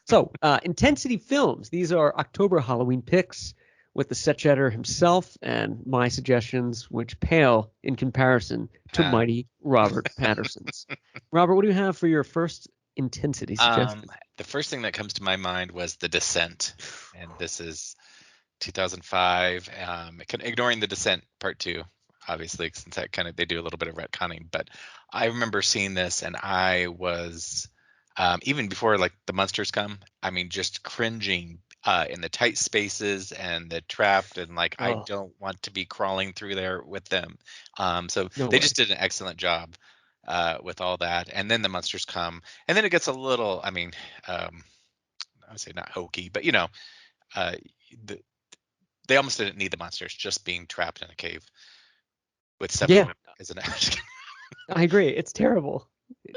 So, Intensity Films. These are October Halloween picks with the set editor himself and my suggestions, which pale in comparison to mighty Robert Patterson's. Robert, what do you have for your first Intensity suggestion? The first thing that comes to my mind was The Descent, and this is 2005. Ignoring The Descent Part 2, obviously, since that they do a little bit of retconning. But I remember seeing this, and I was even before like the monsters come. I mean, just cringing in the tight spaces and the trapped, and like I don't want to be crawling through there with them. So they just did an excellent job with all that. And then the monsters come, and then it gets a little. I mean, I would say not hokey, but they almost didn't need the monsters, just being trapped in a cave with 7 women, isn't it? I agree. It's terrible. It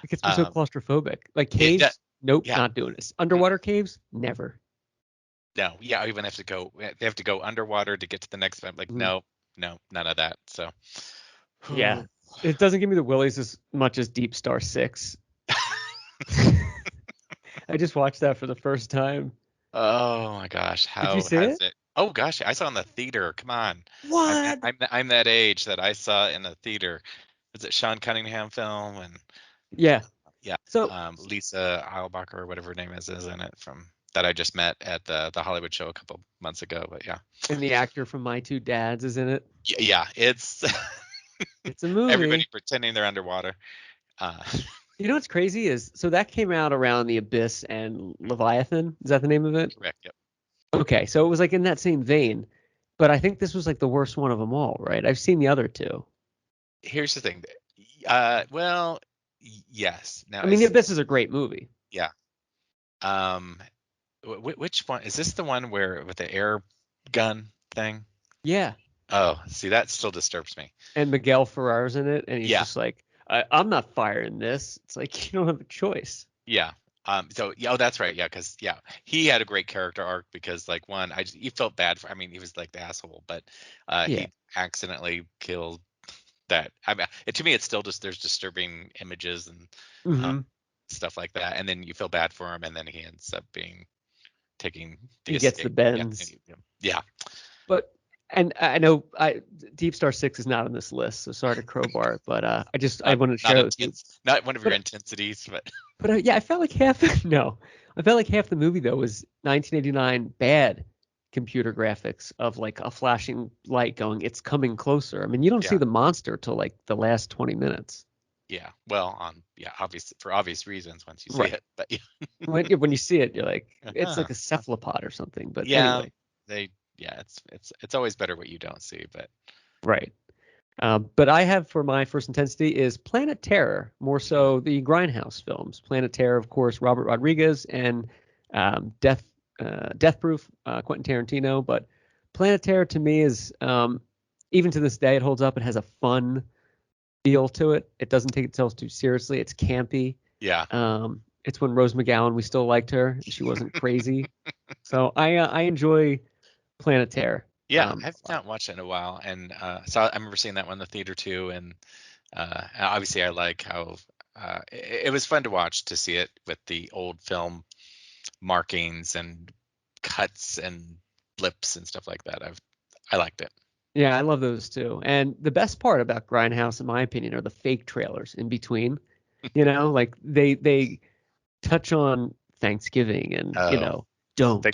gets me so claustrophobic. Like caves, nope, not doing this. Underwater caves, never. No, yeah, even have to go. They have to go underwater to get to the next one. Like, no, none of that. So, yeah, it doesn't give me the willies as much as Deep Star 6. I just watched that for the first time. Oh my gosh, how did you see it? Oh gosh, I saw it in the theater. Come on, what? I'm that age that I saw it in the theater. Was it Sean Cunningham film? And yeah. So Lisa Eilbacher or whatever her name is in it, from that I just met at the Hollywood show a couple months ago. But yeah. And the actor from My Two Dads is in it. Yeah, it's it's a movie. Everybody pretending they're underwater. You know what's crazy is, so that came out around The Abyss and Leviathan. Is that the name of it? Correct. Yep. Okay, so it was like in that same vein, but I think this was like the worst one of them all, right? I've seen the other two. Here's the thing. Well, yes. Now, I mean, The Abyss is a great movie. Yeah. Which one is this? The one where with the air gun thing? Yeah. Oh, see, that still disturbs me. And Miguel Ferrar's in it, and he's just like, I'm not firing this. It's like, you don't have a choice. Yeah. So that's right. Yeah, because he had a great character arc, because like he felt bad for. I mean, he was like the asshole, but he accidentally killed that. I mean, to me, it's still just, there's disturbing images and stuff like that, and then you feel bad for him, and then he ends up taking the escape. Gets the bends. Yeah. But. And I know Deep Star 6 is not on this list, so sorry to crowbar it, but I wanted to share it. Not one of your intensities, but. But I felt like half the movie though was 1989 bad computer graphics of like a flashing light going, it's coming closer. I mean, you don't see the monster till like the last 20 minutes. Yeah, well, for obvious reasons once you see it, but when you see it, you're like, it's like a cephalopod or something. But anyway, it's always better what you don't see, but right. But I have, for my first intensity, is Planet Terror, more so the Grindhouse films. Planet Terror, of course, Robert Rodriguez, and Death Proof, Quentin Tarantino. But Planet Terror to me is, even to this day, it holds up. It has a fun feel to it. It doesn't take itself too seriously. It's campy. Yeah. It's when Rose McGowan, we still liked her. She wasn't crazy. So I enjoy Planet Terror. Yeah, I've not watched it in a while, and I remember seeing that one in the theater too, and obviously I like how it was fun to watch, to see it with the old film markings and cuts and blips and stuff like that. I liked it. Yeah, I love those too. And the best part about Grindhouse, in my opinion, are the fake trailers in between. Like they touch on Thanksgiving and don't.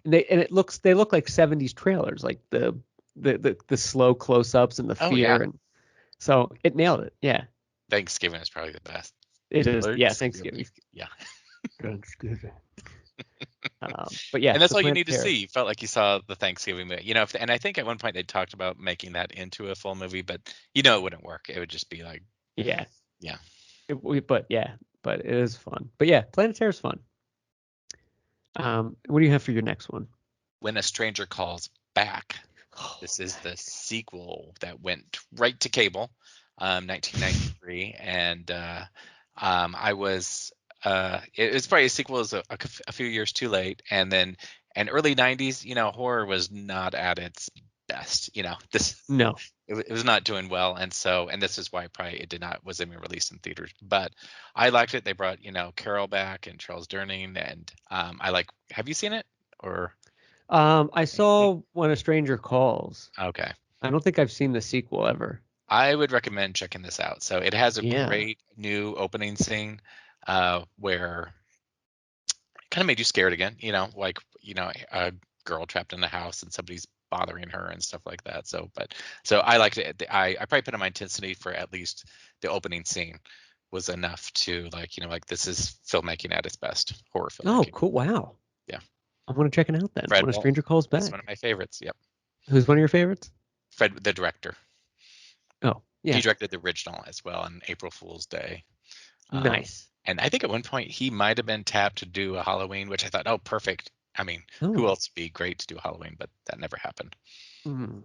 And they look like 70s trailers, like the slow close-ups and the fear, and so it nailed it. Yeah. Thanksgiving is probably the best. It is. Yeah, Thanksgiving. Yeah. Thanksgiving. But yeah, and that's all you need to see. You felt like you saw the Thanksgiving movie, and I think at one point they talked about making that into a full movie, but it wouldn't work. It would just be like, yeah. But it is fun. But yeah, Planet Terror is fun. What do you have for your next one? When a Stranger Calls Back. This is the sequel that went right to cable, 1993, and I was. It was probably a sequel is a few years too late, and early 90s, horror was not at its best. it was not doing well, and this is why probably it wasn't even released in theaters. But I liked it. They brought Carol back and Charles Durning, and I like. Have you seen it or I anything? saw When a Stranger Calls. Okay. I don't think I've seen the sequel ever. I would recommend checking this out. So it has a Yeah. great new opening scene where it kind of made you scared again, like, a girl trapped in the house and somebody's bothering her and stuff like that. So I liked it. I probably put in my intensity for at least the opening scene was enough to like this is filmmaking at its best, horror Oh, filmmaking. cool. Wow. Yeah. I want to check it out then. Fred When a Walton Stranger Calls is one of Back. my favorites. Yep. Who's one of your favorites? Fred, the director. Oh, He yeah. directed the original as well on April Fool's Day. Um, Nice. and I think at one point he might have been tapped to do a Halloween, which I thought, oh, perfect. I mean, who Oh. else would be great to do Halloween? But that never happened. Hmm.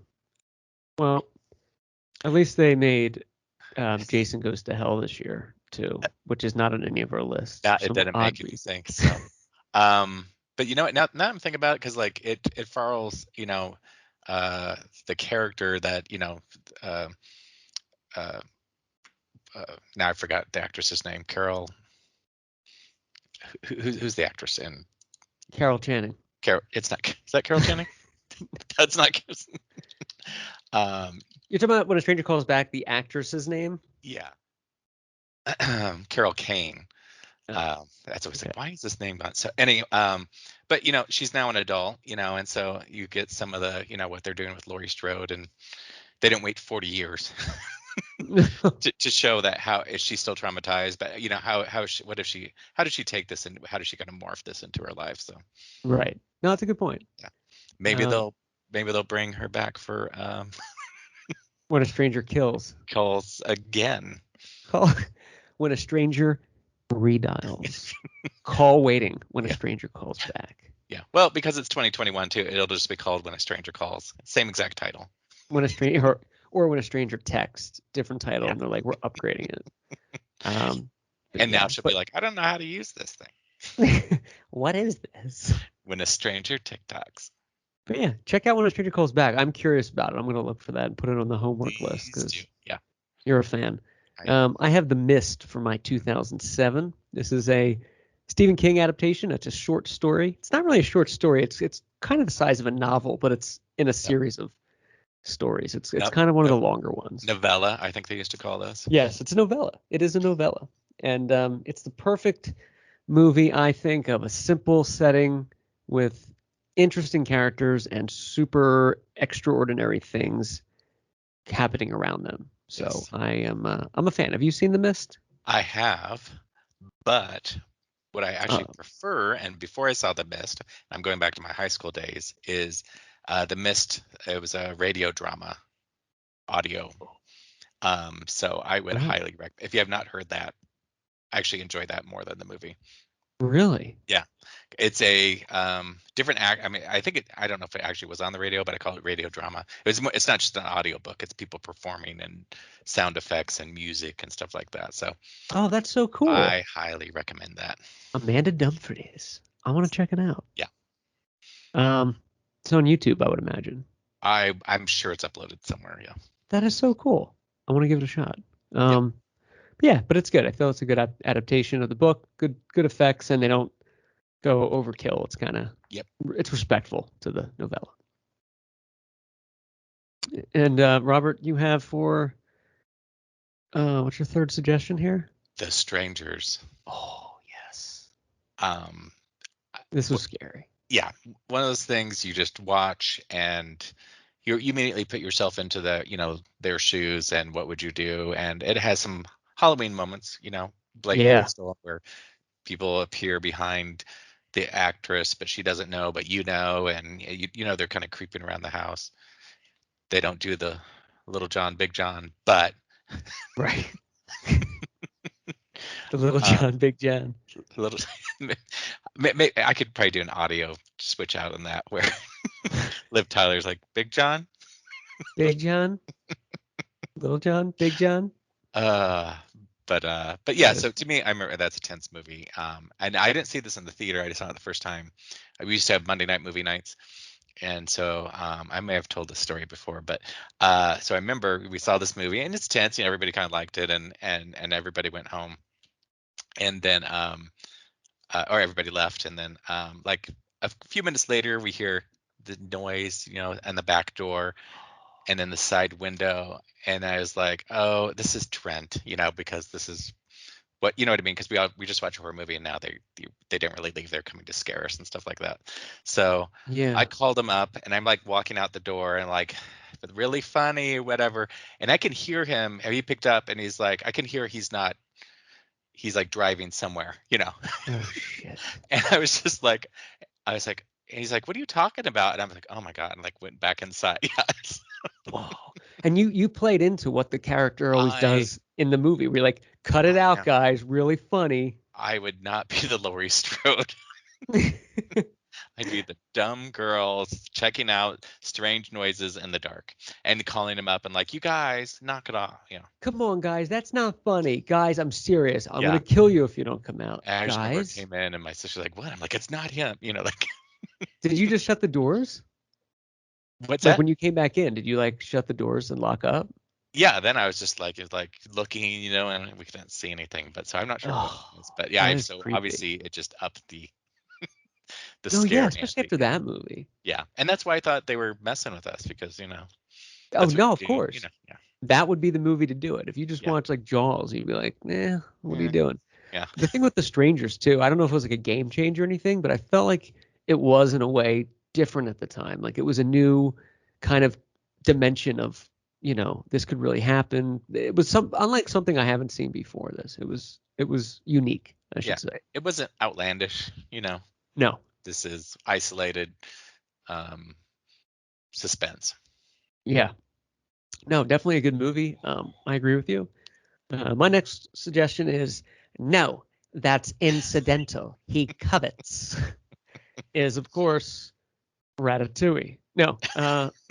Well, at least they made Jason Goes to Hell this year too, which is not on any of our lists for It some didn't odd make any reason. sense. So, but you know what? Now I'm thinking about it because like it follows, uh, the character that uh, uh, now I forgot the actress's name. Carol. Who's the actress in Carol Channing. Carol? It's not. Is that Carol Channing? That's not. Um, You're talking about When a Stranger Calls Back, the actress's name? yeah. Carol Kane. Oh, That's always okay. like, why is this name gone? So but she's now an adult, and so you get some of the, what they're doing with Laurie Strode, and they didn't wait 40 years to show that how is she still traumatized, but how does she take this and how does she kind of morph this into her life? So Right. No, that's a good point. yeah, maybe Um, they'll bring her back for when a Stranger Kills. calls again. Call when a stranger redials. Call waiting when a Yeah. stranger calls back. Yeah. Well, because it's 2021 too, it'll just be called When a Stranger Calls. Same exact title. When a stranger or when a stranger texts, different title, Yeah. and they're like, we're upgrading it. But And now yeah, she'll be but like, I don't know how to use this thing. what is this? When a stranger TikToks. But yeah, check out When a Stranger Calls Back. I'm curious about it. I'm gonna look for that and put it on the homework list Please do. because Yeah, you're a fan. I am. I have The Mist for my 2007. This is a Stephen King adaptation. It's a short story. It's not really a short story. It's kind of the size of a novel, but it's in a Yep. series of stories. It's Nope. kind of one of the Nope. longer ones. Novella, I think they used to call those. Yes, it's a novella. It is a novella, and it's the perfect movie, I think, of a simple setting with interesting characters and super extraordinary things happening around them. So Yes, I'm a fan. Have you seen The Mist? I have. But what I Uh, actually prefer, and before I saw The Mist, I'm going back to my high school days, is The Mist. It was a radio drama, audio. So I would oh, highly recommend. If you have not heard that, I actually enjoy that more than the movie. really? Yeah, it's a different act. I mean, I don't know if it actually was on the radio, but I call it radio drama. It's not just an audio book. It's people performing and sound effects and music and stuff like that. So Oh, that's so cool. I highly recommend that. Amanda Dumfries. I want to check it out. Yeah, Um, it's on YouTube, I would imagine. I'm sure it's uploaded somewhere. Yeah. That is so cool. I want to give it a shot. Yep. Yeah, but it's good. I feel it's a good adaptation of the book. Good effects, and they don't go overkill. It's kind of Yep. it's respectful to the novella. And Robert, you have for what's your third suggestion here? The Strangers. Oh yes, Um, this was scary. yeah, one of those things you just watch and you immediately put yourself into their shoes and what would you do, and it has some Halloween moments, blatantly Yeah, still where people appear behind the actress but she doesn't know but and they're kind of creeping around the house. They don't do the Little John Big John, but right. The Little uh, John, Big John. little I could probably do an audio switch out on that where Liv Tyler's like Big John. Big John, Little John, Big John. Uh, but yeah. That So is to me, I remember that's a tense movie. And I didn't see this in the theater. I just saw it the first time. We used to have Monday night movie nights, And so I may have told this story before, but so I remember we saw this movie and it's tense. You know, everybody kind of liked it, and everybody went home, and then or everybody left, and then like a few minutes later, we hear the noise, you know, and the back door, and then the side window, and I was like, oh, this is Trent, you know, because this is what, you know what I mean? Because we just watch a horror movie and now they don't really leave. They're coming to scare us and stuff like that. So I Yeah. called him up and I'm like walking out the door and like really funny, whatever. And I can hear him. He picked up and he's like, I can hear he's like driving somewhere, you know. Oh shit. And I was just like, I was like, and he's like, what are you talking about? And I'm like, oh my God. And like went back inside. Yeah. Whoa. And you played into what the character always I, does in the movie. We're like, cut it out, yeah, guys. Really funny. I would not be the Laurie Strode. I'd be the dumb girl checking out strange noises in the dark and calling him up and like, you guys, knock it off. You know, Come on, guys. That's not funny. Guys, I'm serious. I'm yeah. gonna kill you if you don't come out. And I just remember it Guys, came in and my sister's like, what? I'm like, it's not him. You know, like, did you just shut the doors? what's Like that? when you came back in, did you like shut the doors and lock up? Yeah. Then I was just like, it's like looking, you know, and we couldn't see anything. But so I'm not sure what it Oh, was. But yeah, that is so creepy. obviously it just upped the No, yeah, scare especially ante. after that movie. Yeah. And that's why I thought they were messing with us because, you know, Oh that's what no, of you do, you course. know. Yeah. That would be the movie to do it. If you just Yeah. watch like Jaws, you'd be like, nah, what are you Yeah. doing? Yeah. The thing with The Strangers too, I don't know if it was like a game changer or anything, but I felt like it was in a way different at the time. Like it was a new kind of dimension of, this could really happen. It was unlike something I haven't seen before this. It was unique, I Yeah. should say. It wasn't outlandish, you know. No. This is isolated um, suspense. Yeah. No, definitely a good movie. I agree with you. My next suggestion is no, that's incidental. He covets. Is of course Ratatouille. No,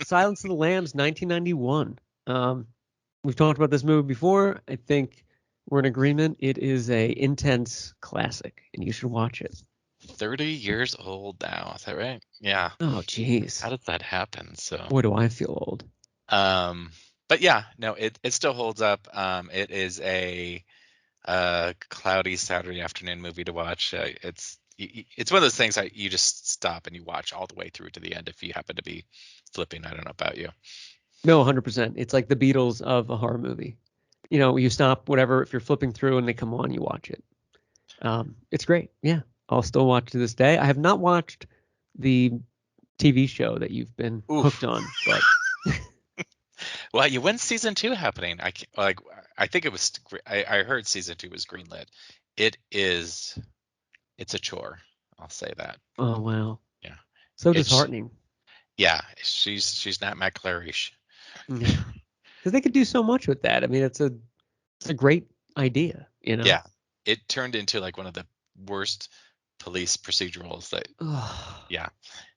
Silence of the Lambs, 1991. We've talked about this movie before. I think we're in agreement. It is a intense classic, and you should watch it. 30 years old now, is that right? Yeah. Oh, How jeez. did that happen? So, Boy, do I feel old. um, but yeah, no, it still holds up. It is a cloudy Saturday afternoon movie to watch. It's one of those things that you just stop and you watch all the way through to the end if you happen to be flipping. I don't know about you. No, 100%. It's like the Beatles of a horror movie. You stop whatever if you're flipping through and they come on, you watch it. It's great. Yeah, I'll still watch to this day. I have not watched the TV show that you've been Oof. hooked on, but Well, when's season two happening? I can't, like I think it was I heard season two was greenlit. It is it's a chore. I'll say that. oh wow, Yeah. so It's disheartening. yeah, she's not my Clarice. Yeah, because they could do so much with that. I mean, it's a great idea. Yeah. It turned into like one of the worst police procedurals that Ugh, yeah.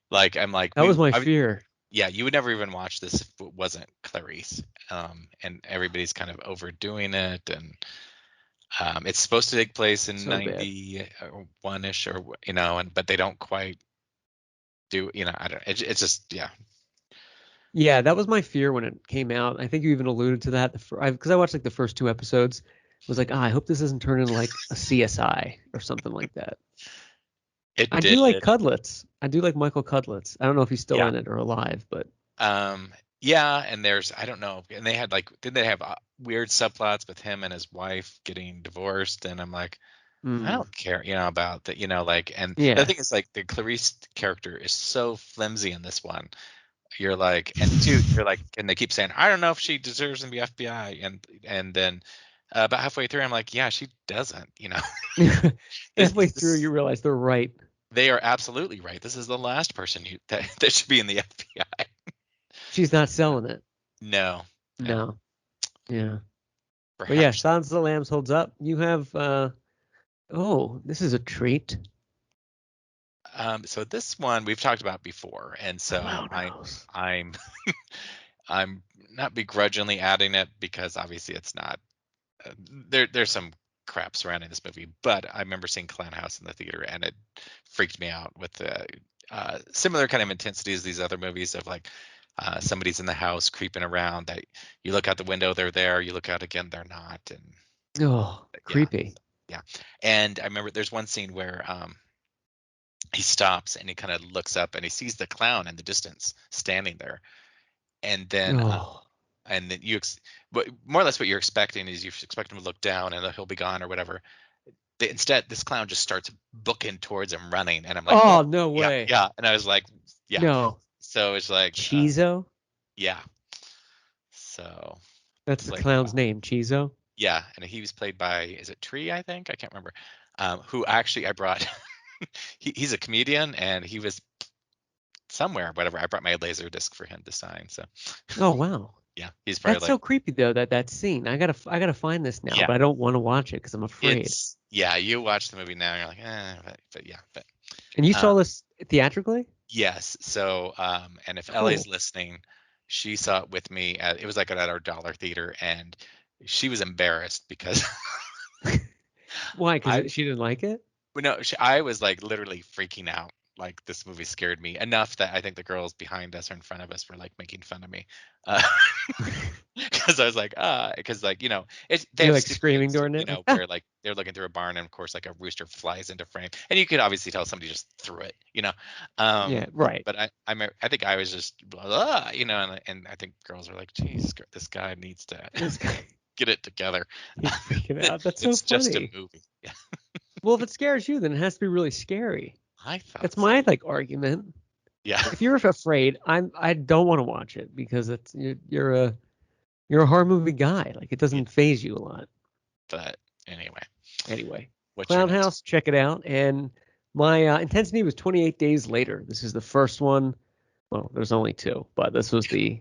Like I'm like that was my fear. yeah, you would never even watch this if it wasn't Clarice. And everybody's kind of overdoing it and it's supposed to take place in So bad. 91ish or you know, and but they don't quite do, you know, I don't it's just yeah. Yeah, that was my fear when it came out. I think you even alluded to that because I watched like the first two episodes. Was like, I hope this doesn't turn into like a CSI or something like that. It I do like did. Cudlitz. I do like Michael Cudlitz. I don't know if he's still Yeah. in it or alive, but Yeah, and there's I don't know, and they had like did they have weird subplots with him and his wife getting divorced, and I'm like, I mm, don't care, you know, about that, you know, like, and the yeah, thing is like the Clarice character is so flimsy in this one. You're like, and two, you're like, and they keep saying, I don't know if she deserves to be FBI, and then about halfway through, I'm like, yeah, she doesn't, you know. this halfway through this you realize they're right. they are absolutely right. This is the last person that should be in the FBI. She's not selling it. No, no, No, yeah, but yeah, perhaps. Silence of the Lambs holds up. You have oh, this is a treat. So this one we've talked about before, and so I Clownhouse. I'm I'm not begrudgingly adding it because obviously it's not there's some crap surrounding this movie, but I remember seeing Clown House in the theater and it freaked me out with the similar kind of intensity as these other movies of like somebody's in the house creeping around. That you look out the window, they're there. You look out again, they're not. And Oh, yeah, creepy. yeah. And I remember there's one scene where he stops and he kind of looks up and he sees the clown in the distance standing there, and then Oh, but more or less what you're expecting is you expect him to look down and he'll be gone or whatever. Instead, this clown just starts booking towards him, running, and I'm like, oh, oh, no yeah, way. yeah, and I was like, yeah. No. So it's like, Chizo? yeah. So That's the played clown's by, name, Chizo? yeah, and he was played by, is it Tree? I think I can't remember. Who actually I brought? He's a comedian, and he was somewhere, whatever. I brought my laser disc for him to sign. So Oh, wow. yeah, he's probably That's like, so creepy though, that scene. I gotta find this now, yeah, but I don't want to watch it because I'm afraid. yeah. You watch the movie now, and you're like, but yeah, but And you uh, saw this theatrically? yes. So and if Ellie's Cool. listening, she saw it with me. It was like at our dollar theater, and she was embarrassed because Why? I Because she didn't like it? Well, no, I was like literally freaking out. Like this movie scared me enough that I think the girls behind us or in front of us were like making fun of me, because I was like, because like they You're have like stupid screaming things, during it, like, ah! where like they're looking through a barn and of course like a rooster flies into frame, and you could obviously tell somebody just threw it. Yeah, right. But I think I was just and I think girls were like, geez, this guy needs to This guy, get it together. he's freaking out. That's so It's just a funny. movie. Yeah, Well, if it scares you, then it has to be really scary. I thought That's so. my like argument. Yeah. If you're afraid, I don't want to watch it because you're a horror movie guy. Like it Yeah. doesn't phase you a lot. But anyway, Anyway, what's your Clown next? House, check it out. And my intensity was 28 days later. This is the first one. Well, there's only two, but this was the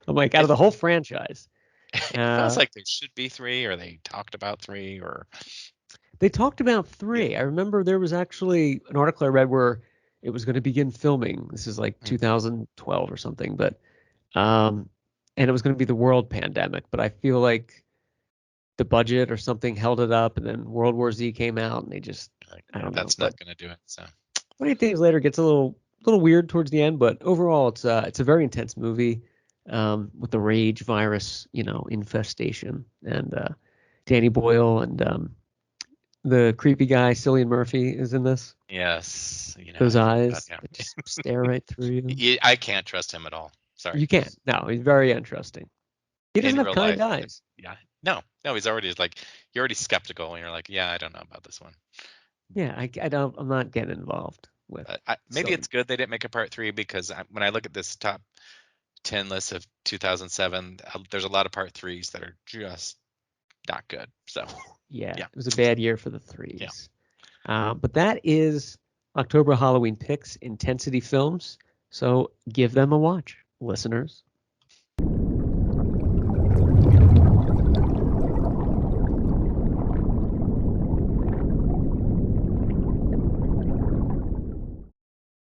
I'm like out of It, the whole franchise. it feels Uh, like there should be three, or they talked about three, or they talked about yeah. three. I remember there was actually an article I read where it was going to begin filming. This is like Mm. 2012 or something, but um, and it was going to be the world pandemic. But I feel like the budget or something held it up, and then World War Z came out, and they just Like, I don't know. that's But not going to do it. So 28 Days Later gets a little weird towards the end, but overall it's a very intense movie with the rage virus, infestation, and Danny Boyle and the creepy guy Cillian Murphy is in this. yes, Those I forgot eyes him. that just stare right through you. I can't trust him at all. Sorry. You can't. No, he's very interesting. He doesn't In have real kind life, eyes. yeah. No, he's already like you're already skeptical, and you're like, yeah, I don't know about this one. Yeah, I don't. I'm not getting involved with But maybe Cillian. it's good they didn't make a part three because when I look at this top 10 list of 2007, there's a lot of part threes that are just not good. So Yeah, yeah, it was a bad year for the yeah. threes. But that is October Halloween Picks Intensity Films. So give them a watch, listeners.